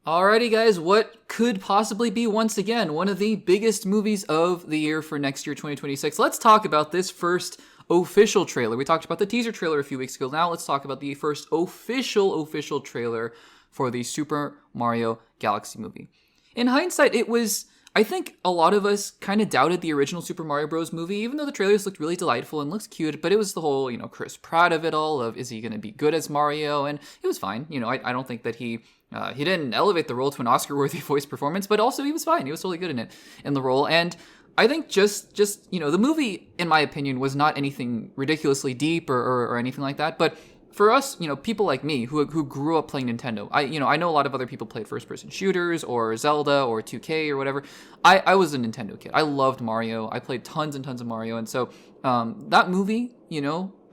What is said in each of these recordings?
Alrighty, guys, what could possibly be, once again, one of the biggest movies of the year for next year, 2026? Let's talk about this first official trailer. We talked about the teaser trailer a few weeks ago. Now let's talk about the first official trailer for the Super Mario Galaxy movie. In hindsight, it was, I think a lot of us kind of doubted the original Super Mario Bros. Movie, even though the trailers looked really delightful and looks cute, but it was the whole, Chris Pratt of it all, of is he going to be good as Mario? And it was fine. I don't think that he didn't elevate the role to an Oscar-worthy voice performance, but also he was fine. He was totally good in the role. And I think just the movie, in my opinion, was not anything ridiculously deep or anything like that. But for us, people like me who grew up playing Nintendo, I know a lot of other people played first-person shooters or Zelda or 2K or whatever. I was a Nintendo kid. I loved Mario. I played tons and tons of Mario. And so that movie,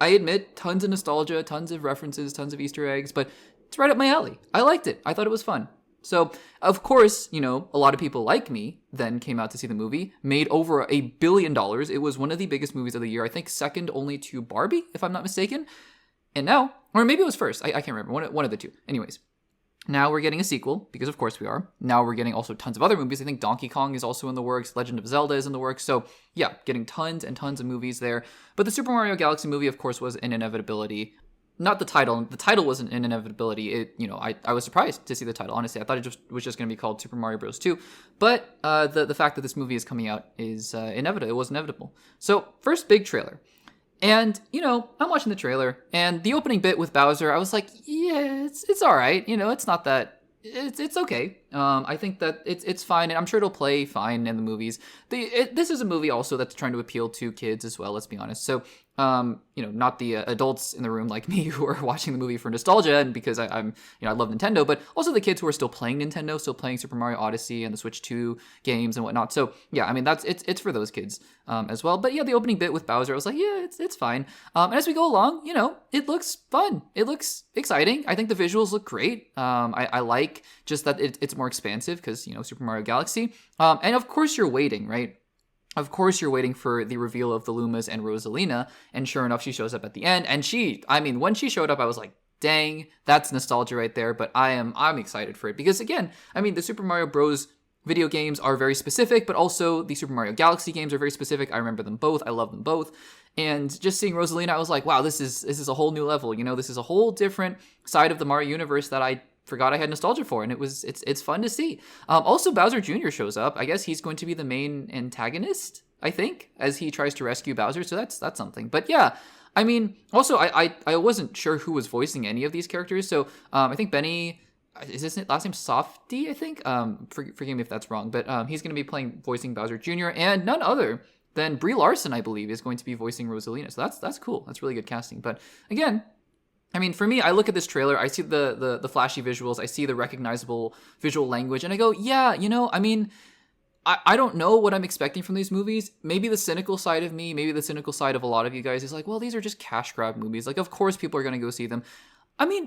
I admit, tons of nostalgia, tons of references, tons of Easter eggs, but it's right up my alley. I liked it. I thought it was fun. So, of course, a lot of people like me then came out to see the movie, made over $1 billion. It was one of the biggest movies of the year. I think second only to Barbie, if I'm not mistaken. And now, or maybe it was first. I can't remember. One of the two. Anyways, now we're getting a sequel, because of course we are. Now we're getting also tons of other movies. I think Donkey Kong is also in the works. Legend of Zelda is in the works. So, yeah, getting tons and tons of movies there. But the Super Mario Galaxy movie, of course, was an inevitability. Not the title. The title wasn't an inevitability. I was surprised to see the title. Honestly, I thought it was just going to be called Super Mario Bros. 2. But the fact that this movie is coming out is inevitable. It was inevitable. So first big trailer, and I'm watching the trailer, and the opening bit with Bowser, I was like, yeah, it's all right. It's not that. It's okay. I think that it's fine, and I'm sure it'll play fine in the movies. This is a movie also that's trying to appeal to kids as well. Let's be honest. So, not the adults in the room like me who are watching the movie for nostalgia and because I love Nintendo, but also the kids who are still playing Nintendo, still playing Super Mario Odyssey and the Switch 2 games and whatnot. So yeah, I mean it's for those kids as well. But yeah, the opening bit with Bowser, I was like, yeah, it's fine. And as we go along, it looks fun. It looks exciting. I think the visuals look great. I like just that it's more expansive because Super Mario Galaxy. And of course you're waiting, right? Of course you're waiting for the reveal of the Lumas and Rosalina, and sure enough, she shows up at the end. And when she showed up, I was like, dang, that's nostalgia right there. But I'm excited for it because again, the Super Mario Bros. Video games are very specific, but also the Super Mario Galaxy games are very specific. I remember them both. I love them both. And just seeing Rosalina, I was like, wow, this is a whole new level. This is a whole different side of the Mario universe that I forgot I had nostalgia for, and it's fun to see. Also, Bowser Jr. shows up. I guess he's going to be the main antagonist, I think, as he tries to rescue Bowser. So that's something. But yeah, also I wasn't sure who was voicing any of these characters. So I think Benny, is his last name Softy? I think. Forgive me if that's wrong, but he's going to be voicing Bowser Jr. and none other than Brie Larson, I believe, is going to be voicing Rosalina. So that's cool. That's really good casting. But again, for me, I look at this trailer, I see the flashy visuals, I see the recognizable visual language, and I go, yeah, I don't know what I'm expecting from these movies. Maybe the cynical side of me, maybe the cynical side of a lot of you guys is like, well, these are just cash grab movies. Like, of course people are going to go see them.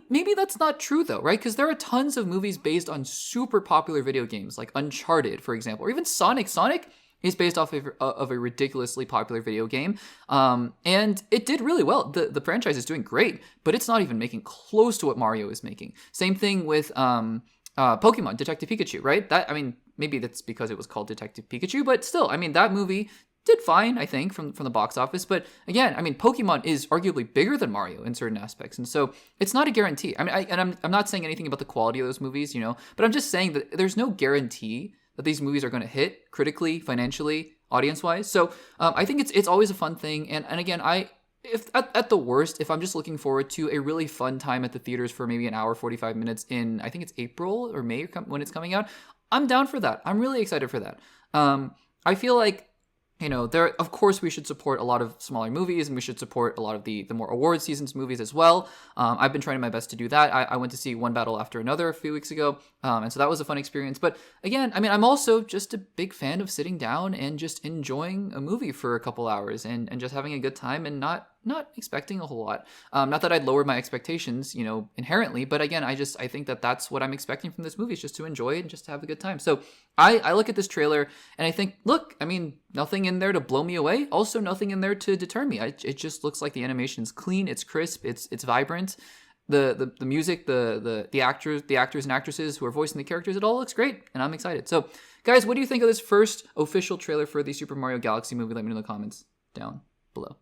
Maybe that's not true though, right? Because there are tons of movies based on super popular video games, like Uncharted, for example, or even Sonic. Sonic is based off of a ridiculously popular video game. And it did really well. The franchise is doing great, but it's not even making close to what Mario is making. Same thing with Pokemon, Detective Pikachu, right? Maybe that's because it was called Detective Pikachu, but still, that movie did fine, I think, from the box office. But again, Pokemon is arguably bigger than Mario in certain aspects. And so it's not a guarantee. I'm not saying anything about the quality of those movies, but I'm just saying that there's no guarantee that these movies are going to hit critically, financially, audience-wise. So I think it's always a fun thing. And again, if at the worst, if I'm just looking forward to a really fun time at the theaters for maybe an hour, 45 minutes in, I think it's April or May when it's coming out, I'm down for that. I'm really excited for that. I feel like, of course we should support a lot of smaller movies, and we should support a lot of the more award seasons movies as well. I've been trying my best to do that. I went to see One Battle After Another a few weeks ago, and so that was a fun experience. But again, I'm also just a big fan of sitting down and just enjoying a movie for a couple hours and just having a good time and not expecting a whole lot. Not that I'd lowered my expectations, inherently, but again, I think that that's what I'm expecting from this movie, is just to enjoy it and just to have a good time. So I look at this trailer and I think, look, nothing in there to blow me away. Also, nothing in there to deter me. It just looks like the animation's clean, it's crisp, it's vibrant. the music, the actors and actresses who are voicing the characters, it all looks great, and I'm excited. So, guys, what do you think of this first official trailer for the Super Mario Galaxy movie? Let me know in the comments down below.